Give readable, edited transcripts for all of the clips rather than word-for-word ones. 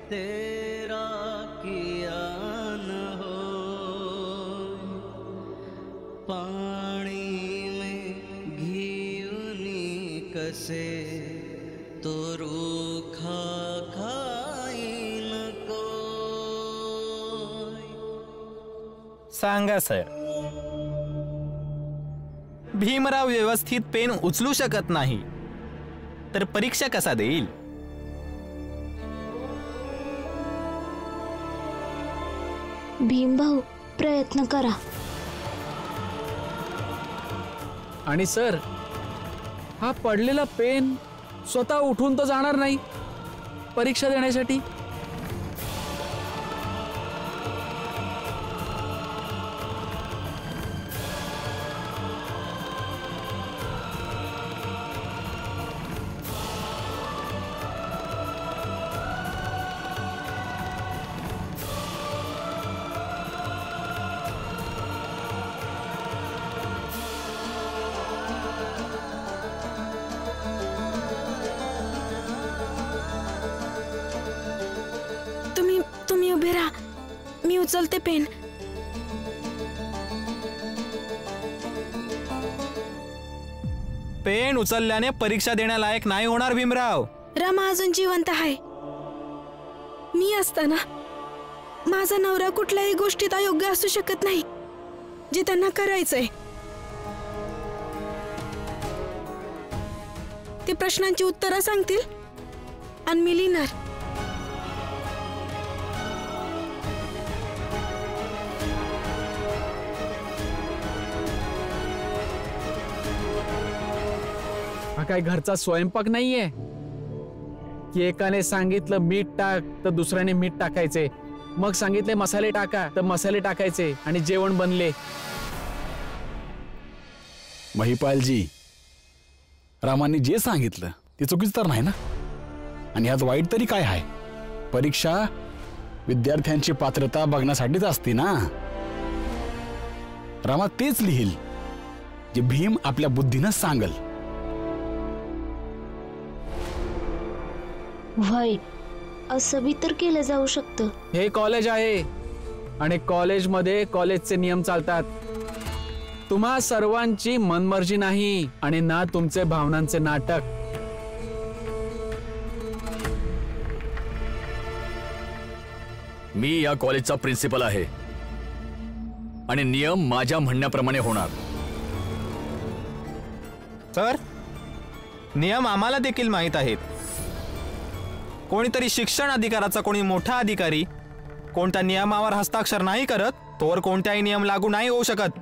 तेरा किया न हो, पानी में घिउनी कसे तो रूखा खाई नको। सांगा सर, भीमराव व्यवस्थित पेन उचलू शकत नाही तर परीक्षा कसा देईल? भीमभाऊ प्रयत्न करा. आणि सर, हा पडलेला पेन स्वतः उठून तर जाणार नाही परीक्षा देण्यासाठी. तुम्ही उभे राहा, मी उचलते पेन. पेन उचलल्याने परीक्षा देण्यालायक नाही होणार भीमराव. रमा अजून जिवंत आहे. मी असताना माझा नवरा कुठल्याही गोष्टीत अयोग्य असू शकत नाही जे त्यांना करायचंय. ते प्रश्नांची उत्तरं सांगतील आणि मी लिहिणार. हा काय घरचा स्वयंपाक नाहीये की एकाने सांगितलं मीठ टाक तर दुसऱ्याने मीठ टाकायचे, मग सांगितले मसाले टाका तर मसाले टाकायचे आणि जेवण बनले. महिपालजी, रामांनी जे सांगितलं ते चुकीचं तर नाही ना? आणि ह्यात वाईट तरी काय आहे? परीक्षा विद्यार्थ्यांची पात्रता बघण्यासाठीच असते ना. रामा तेच लिहिल जे भीम आपल्या बुद्धीनं सांगल. व्हय, असं बी तर केलं जाऊ शकतं. हे कॉलेज आहे आणि कॉलेजमध्ये कॉलेजचे नियम चालतात. तुम्हा सर्वांची मनमर्जी नाही आणि ना तुमचे भावनांचे नाटक. मी या कॉलेजचा प्रिन्सिपल आहे आणि नियम माझ्या म्हणण्याप्रमाणे होणार. सर, नियम आम्हाला देखील माहीत आहेत. कोणीतरी शिक्षण अधिकाराचा कोणी मोठा अधिकारी कोणत्या नियमावर हस्ताक्षर नाही करत तोवर कोणताही नियम लागू नाही होऊ शकत.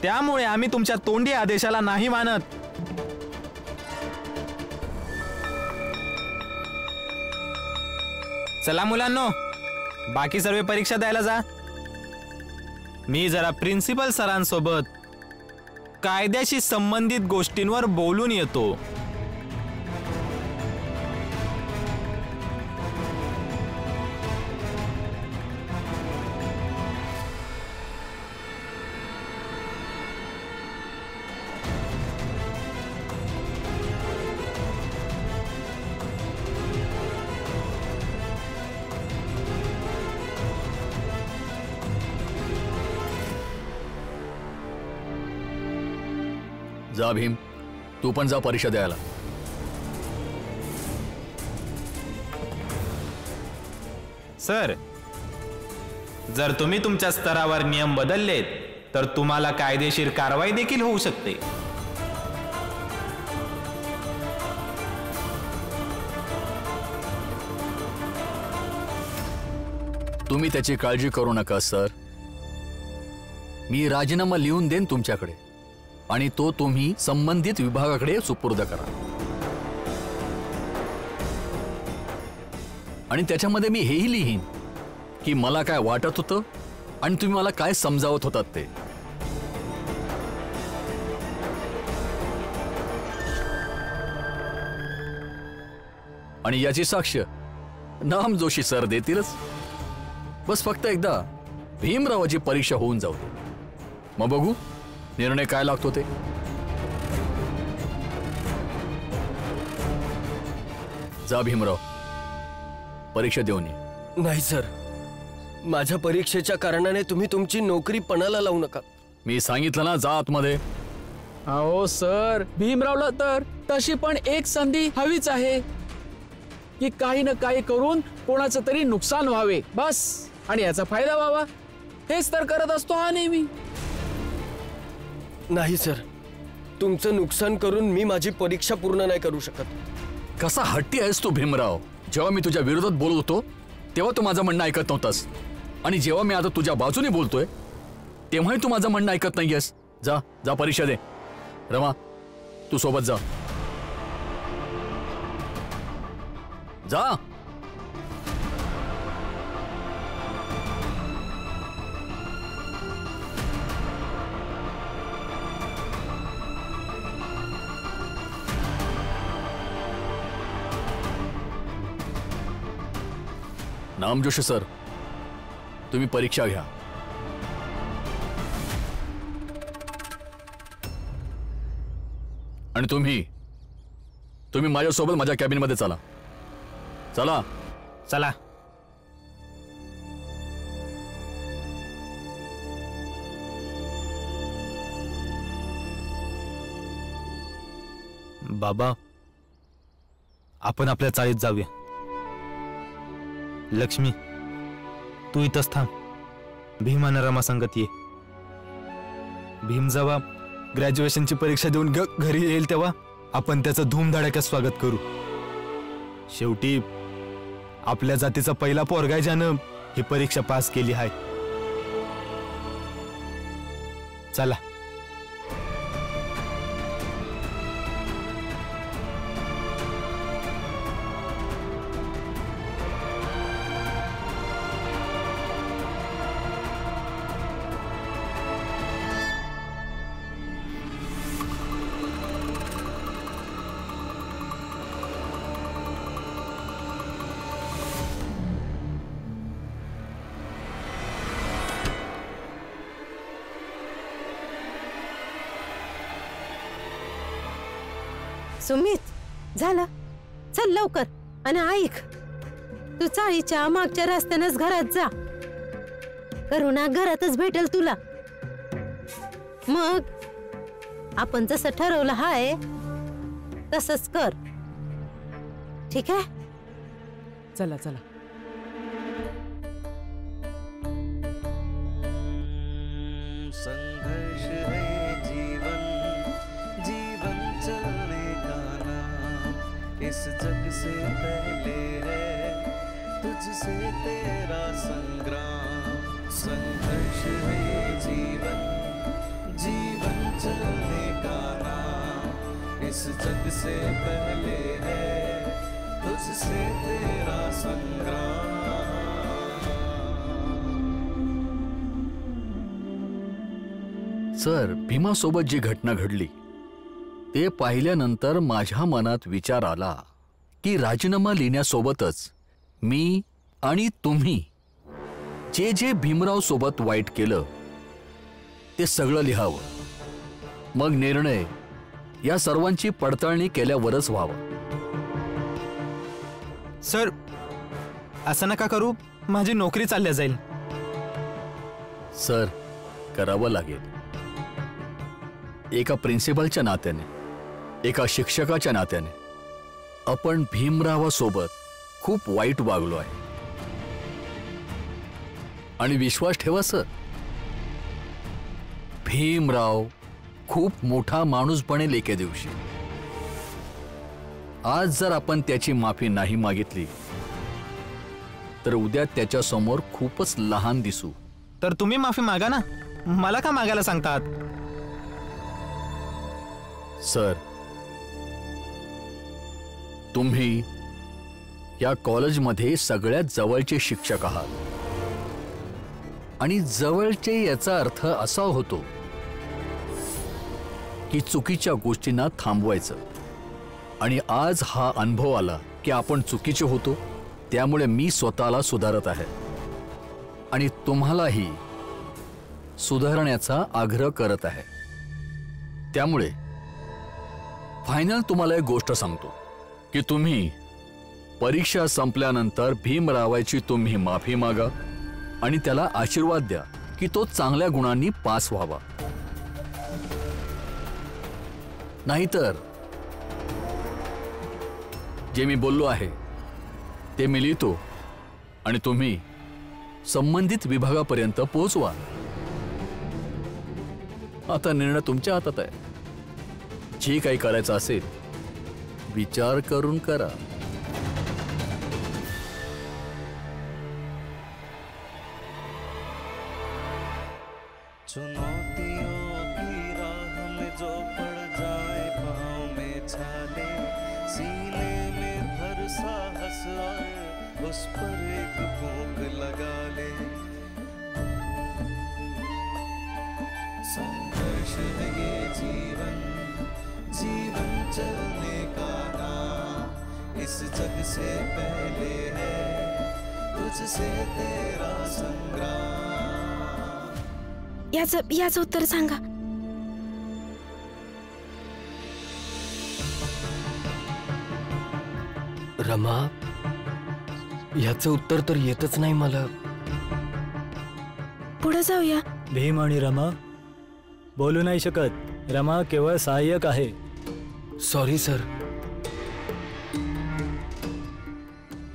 त्यामुळे आम्ही तुमच्या तोंडी आदेशाला नाही मानत. चला मुलांनो, बाकी सर्व परीक्षा द्यायला जा. मी जरा प्रिन्सिपल सरांसोबत कायद्याशी संबंधित गोष्टींवर बोलून येतो. जा भीम, तू पण जा परीक्षा द्यायला. सर, जर तुम्ही तुमच्या स्तरावर नियम बदललेत तर तुम्हाला कायदेशीर कारवाई देखील होऊ शकते. तुम्ही त्याची काळजी करू नका सर. मी राजीनामा लिहून देईन तुमच्याकडे आणि तो तुम्ही संबंधित विभागाकडे सुपूर्द करा. आणि त्याच्यामध्ये मी हेही लिहीन की मला काय वाटत होतं आणि तुम्ही मला काय समजावत होतात ते. आणि याची साक्ष नाम जोशी सर देतीलच. बस फक्त एकदा भीमरावाची परीक्षा होऊन जाऊ दे, मग बघू निर्णय काय लागतो ते. जा भीमराव, परीक्षा देऊन ये. नाही सर, माझ्या परीक्षेच्या कारणाने तुम्ही तुमची नोकरी पणाला लावू नका. मी सांगितलं ना, जा आतमध्ये. अहो सर, भीमरावला तर तशी पण एक संधी हवीच आहे की काही ना काही करून कोणाचं तरी नुकसान व्हावे बस, आणि याचा फायदा व्हावा. हेच तर करत असतो हा नेहमी. नाही सर, तुमचं नुकसान करून मी माझी परीक्षा पूर्ण नाही करू शकत. कसा हट्टी आहेस तू भीमराव. जेव्हा मी तुझ्या विरोधात बोलत होतो तेव्हा तू माझं म्हणणं ऐकत नव्हतास, आणि जेव्हा मी आता तुझ्या बाजूने बोलतोय तेव्हाही तू माझं म्हणणं ऐकत नाहीयेस. जा जा परीक्षा दे. रमा, तू सोबत जा. जा. नामजोशी सर, तुम्ही परीक्षा घ्या. आणि तुम्ही माझ्यासोबत माझ्या कॅबिनमध्ये चला. चला. चला. बाबा, आपण आपल्या चाळीत जाऊया. लक्ष्मी, तू इथंच थांब. भीम आणि रमा संगत ये. भीम जेव्हा ग्रॅज्युएशनची परीक्षा देऊन घरी येईल तेव्हा आपण त्याचं धूमधडाक्यात स्वागत करू. शेवटी आपल्या जातीचा पहिला पोरगा ज्यानं ही परीक्षा पास केली आहे. चला. सुमित, झालं, चल लवकर. आणि ऐक, तू चाळीच्या मागच्या रस्त्यानंच घरात जा. करुणा घरातच भेटेल तुला. मग आपण जसं ठरवलं हाय तसंच कर, ठीक आहे? चला चला. संघर्ष है जीवन, जीवन चलने का नाम. इस जग से पहले है तुझसे तेरा संग्राम. संघर्ष है जीवन, जीवन चलने का नाम. इस जग से पहले है तुझसे तेरा संग्राम. सर, भीमासोबत जी घटना घडली ते पाहिल्यानंतर माझ्या मनात विचार आला की राजीनामा लिहिण्यासोबतच मी आणि तुम्ही जे जे भीमराव सोबत वाईट केलं ते सगळं लिहावं. मग निर्णय या सर्वांची पडताळणी केल्यावरच व्हावं. सर, असं नका करू. माझी नोकरी चालल्या जाईल. सर, करावं लागेल. एका प्रिन्सिपलच्या नात्याने, एका शिक्षकाच्या नात्याने आपण भीमरावासोबत खूप वाईट वागलो आहे. आणि विश्वास ठेवा सर, भीमराव खूप मोठा माणूस बनेल एके दिवशी. आज जर आपण त्याची माफी नाही मागितली तर उद्या त्याच्या समोर खूपच लहान दिसू. तर तुम्ही माफी मागा ना, मला का मागायला सांगतात? सर, तुम्ही या कॉलेजमध्ये सगळ्यात जवळचे शिक्षक आहात. आणि जवळचे याचा अर्थ असा होतो की चुकीच्या गोष्टींना थांबवायचं. आणि आज हा अनुभव आला की आपण चुकीचे होतो, त्यामुळे मी स्वतःला सुधारत आहे आणि तुम्हालाही सुधारण्याचा आग्रह करत आहे. त्यामुळे फायनल तुम्हाला एक गोष्ट सांगतो की तुम्ही परीक्षा संपल्यानंतर भीमरावाची तुम्ही माफी मागा आणि त्याला आशीर्वाद द्या की तो चांगल्या गुणांनी पास व्हावा. नाहीतर जे मी बोललो आहे ते मी लिहितो आणि तुम्ही संबंधित विभागापर्यंत पोहोचवा. आता निर्णय तुमच्या हातात आहे. जे काही करायचं असेल विचार करून करा. चुनौतियों की राह में जो पड़ जाए पाँव में छाले, सीने में भर साहस और उस पर एक फूंक लगा ले. संघर्ष है ये जीवन, जीवन चलने का नाम. इस जग से पहले है तुझसे तेरा संग्राम. याचं उत्तर सांगा. रमा, याचं उत्तर तर येतच नाही मला. पुढे जाऊया. भीम आणि रमा बोलू नाही शकत. रमा केवळ सहाय्यक आहे. Sorry sir.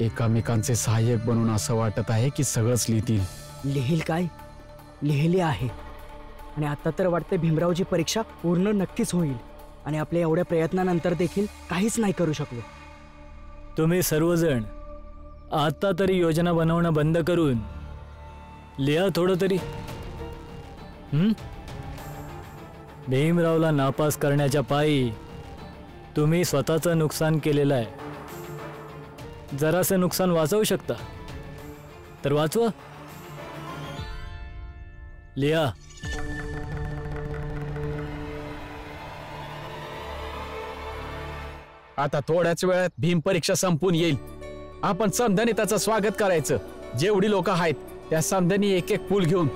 एकामेकांचे सहाय्यक बनून असं वाटत आहे की सगळंच लिहितील. लिहिल काय? लिहिले आहे. आणि आता तर वाटते भीमरावची परीक्षा पूर्ण नक्कीच होईल आणि आपल्या एवढ्या प्रयत्नानंतर देखील काहीच नाही करू शकलो. तुम्ही सर्वजण आता तरी योजना बनवणं बंद करून लिहा थोडं तरी. भीमरावला नापास करण्याच्या पायी तुम्ही स्वतःचं नुकसान केलेलं आहे. जरासं नुकसान वाचवू शकता तर वाचवा. लिहा. आता थोड्याच वेळात भीम परीक्षा संपून येईल. आपण समध्याने त्याचं स्वागत करायचं. जेवढी लोक आहेत त्या समध्याने एक एक फूल घेऊन.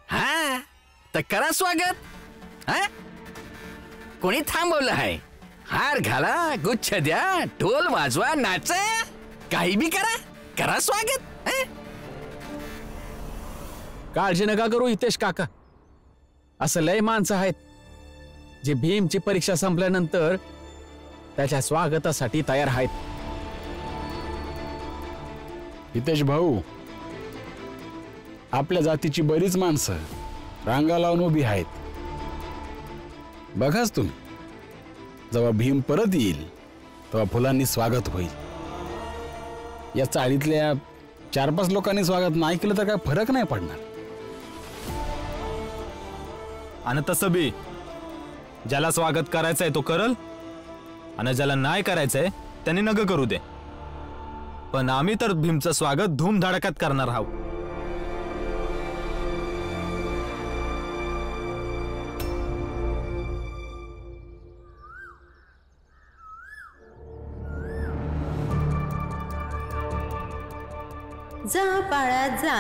हा तर करा स्वागत. हा कोणी थांबवलं आहे? हार घाला, गुच्छ द्या, ढोल वाजवा, नाचा, काही बी करा. करा स्वागत. काळजी नका करू हितेश काका. असं लय माणसं आहेत जे भीमची परीक्षा संपल्यानंतर त्याच्या स्वागतासाठी तयार आहेत. हितेश भाऊ, आपल्या जातीची बरीच माणसं रांगा लावून उभी आहेत. बघाच तुम्ही, जेव्हा भीम परत येईल तेव्हा फुलांनी स्वागत होईल. या चाळीतल्या 4-5 लोकांनी स्वागत नाही केलं तर काय फरक नाही पडणार. आणि तसं बी ज्याला स्वागत करायचंय तो करल आणि ज्याला नाही करायचंय त्यांनी नग करू दे. पण आम्ही तर भीमचं स्वागत धूमधडाक्यात करणार आहोत. जा बाळा जा.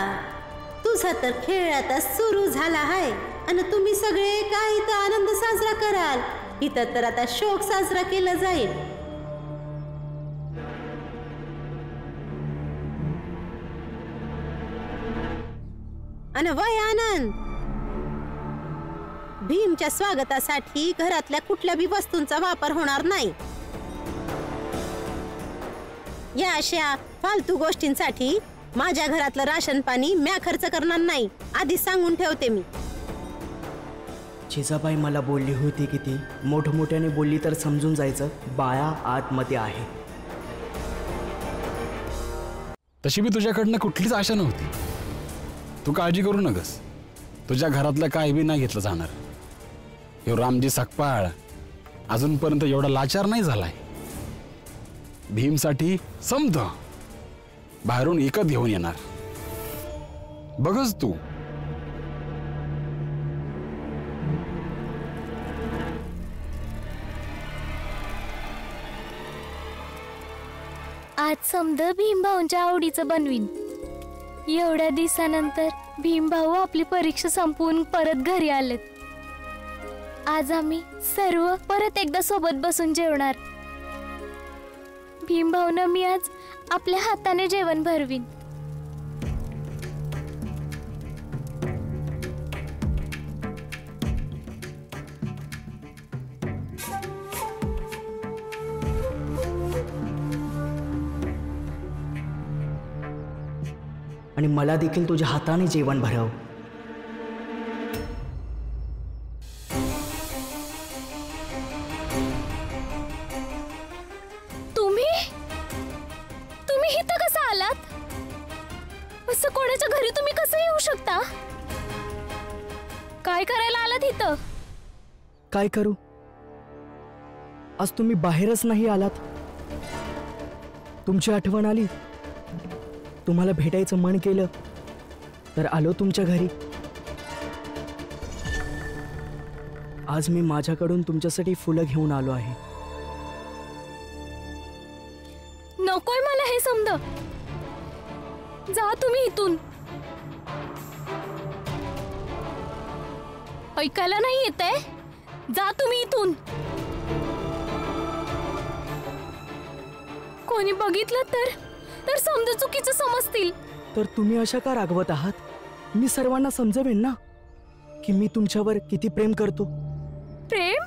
तुझा तर खेळ आता सुरू झाला आहे आणि तुम्ही सगळे काय इथं आनंद साजरा कराल. इथं तर आता शोक साजरा केला जाईल. आणि वय आनंद, भीमच्या स्वागतासाठी घरातल्या कुठल्या बी वस्तूंचा वापर होणार नाही. या अशा फालतू गोष्टींसाठी माझ्या घरातलं राशन पाणी म्या खर्च करणार नाही. आधी सांगून ठेवते मी. जिजाबाई मला बोलली होती की ती मोठमोठ्याने बोलली तर समजून जायचं बाळा आतमध्ये आहे. तशी बी तुझ्याकडनं कुठलीच आशा नव्हती. तू काळजी करू नकस. तुझ्या घरातलं काही बी नाही घेतलं जाणार. हे रामजी सकपाळ अजूनपर्यंत एवढा लाचार नाही झालाय. भीमसाठी समज बाहेरून एकच घेऊन येणार. बघच तू. आज समद भीमभाऊंच्या आवडीचं बनवीन. एवढ्या दिवसानंतर भीमभाऊ आपली परीक्षा संपवून परत घरी आलेत. आज आम्ही सर्व परत एकदा सोबत बसून जेवणार. भीमभाऊनं मी आज आपल्या हाताने जेवण भरवीन. आणि मला देखील तुझ्या हाताने जेवण भरव. तुम्ही इथं कसं आलात? असं कोणाच्या घरी तुम्ही कसं येऊ शकता? काय करायला आलात इथं? काय करू? आज तुम्ही बाहेरच नाही आलात. तुमची आठवण आली, तुम्हाला भेटायचं मन केलं तर आलो तुमच्या घरी. आज मी माझ्याकडून तुमच्यासाठी फुलं घेऊन आलो आहे. नकोय मला हे समज. जा तुम्ही इथून. ऐकायला नाही येतंय? जा तुम्ही इथून. कोणी बघितलं तर समजा चुकीचं समजतील. तर तुम्ही अशा का रागवत आहात? मी सर्वांना समजवेन ना की मी तुमच्यावर किती प्रेम करतो. प्रेम?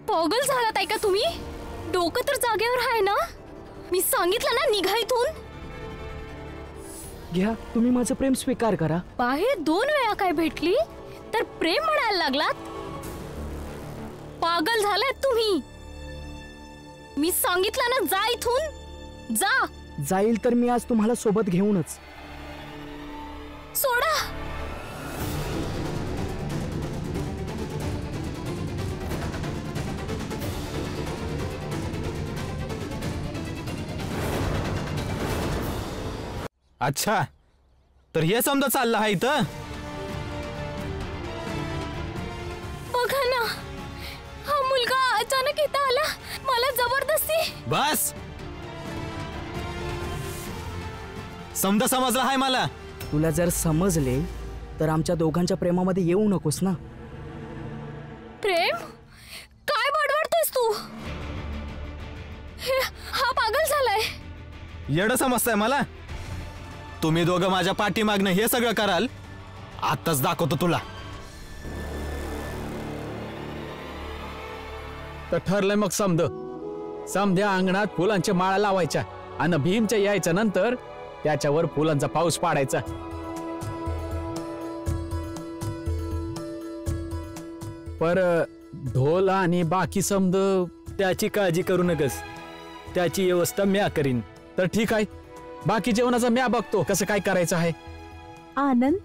पागल झालात आहे का तुम्ही? डोकं तर जागेवर आहे ना? मी सांगितलं ना, निघा इथून. घ्या, तुम्ही माझं प्रेम स्वीकार करा. बाहेर 2 वेळा काय भेटली तर प्रेम म्हणायला लागलात? पागल झालात तुम्ही. मी सांगितलं ना, जा इथून. जा. जाईल तर मी आज तुम्हाला सोबत घेऊनच. सोडा. अच्छा, तर हे समजा चाललं आहे इथं. बघा ना, हा मुलगा अचानक इथं आला. मला जबरदस्ती. बस, समजा समजला आहे मला. तुला जर समजले तर आमच्या दोघांच्या प्रेमामध्ये येऊ नकोस ना. प्रेम? काय बडबडतोयस तू? हा पागल झालाय. येडं समजताय मला. तुम्ही दोघं माझ्या पाठीमागनं हे सगळं कराल. आताच दाखवतो तुला. तर ठरलंय मग समध्या अंगणात फुलांच्या माळा लावायच्या आणि भीमच्या यायच्या नंतर त्याच्यावर फुलांचा पाऊस पाडायचा. पर ढोल आणि बाकी समद त्याची काळजी करू नकस. त्याची व्यवस्था म्या करीन. तर ठीक आहे, बाकी जेवणाचा म्या बघतो कसं काय करायचं आहे. आनंद,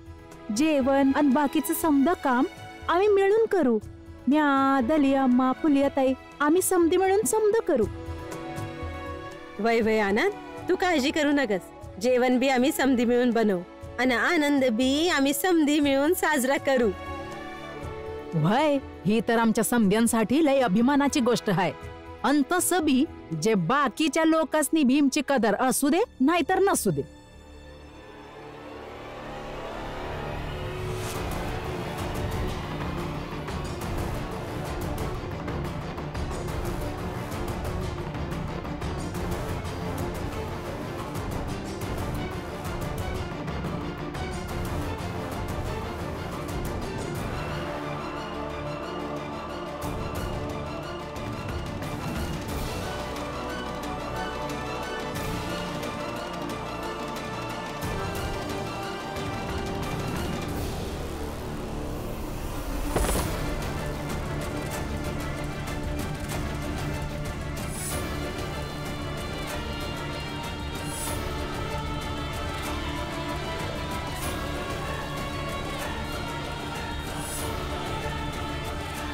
जेवण आणि बाकीचं समद काम आम्ही मिळून करू. म्या, दलियाम्मा, फुलियाताई आम्ही समधी मिळून समद करू. वय आनंद, तू काळजी करू नकस. जेवण बी आम्ही समधी मिळून बनवू आणि आनंद बी आम्ही समधी मिळून साजरा करू. वय, ही तर आमच्या समध्यांसाठी लय अभिमानाची गोष्ट आहे. आणि तसं बी जे बाकीच्या लोकांनी भीमची कदर असू दे नाहीतर नसू दे,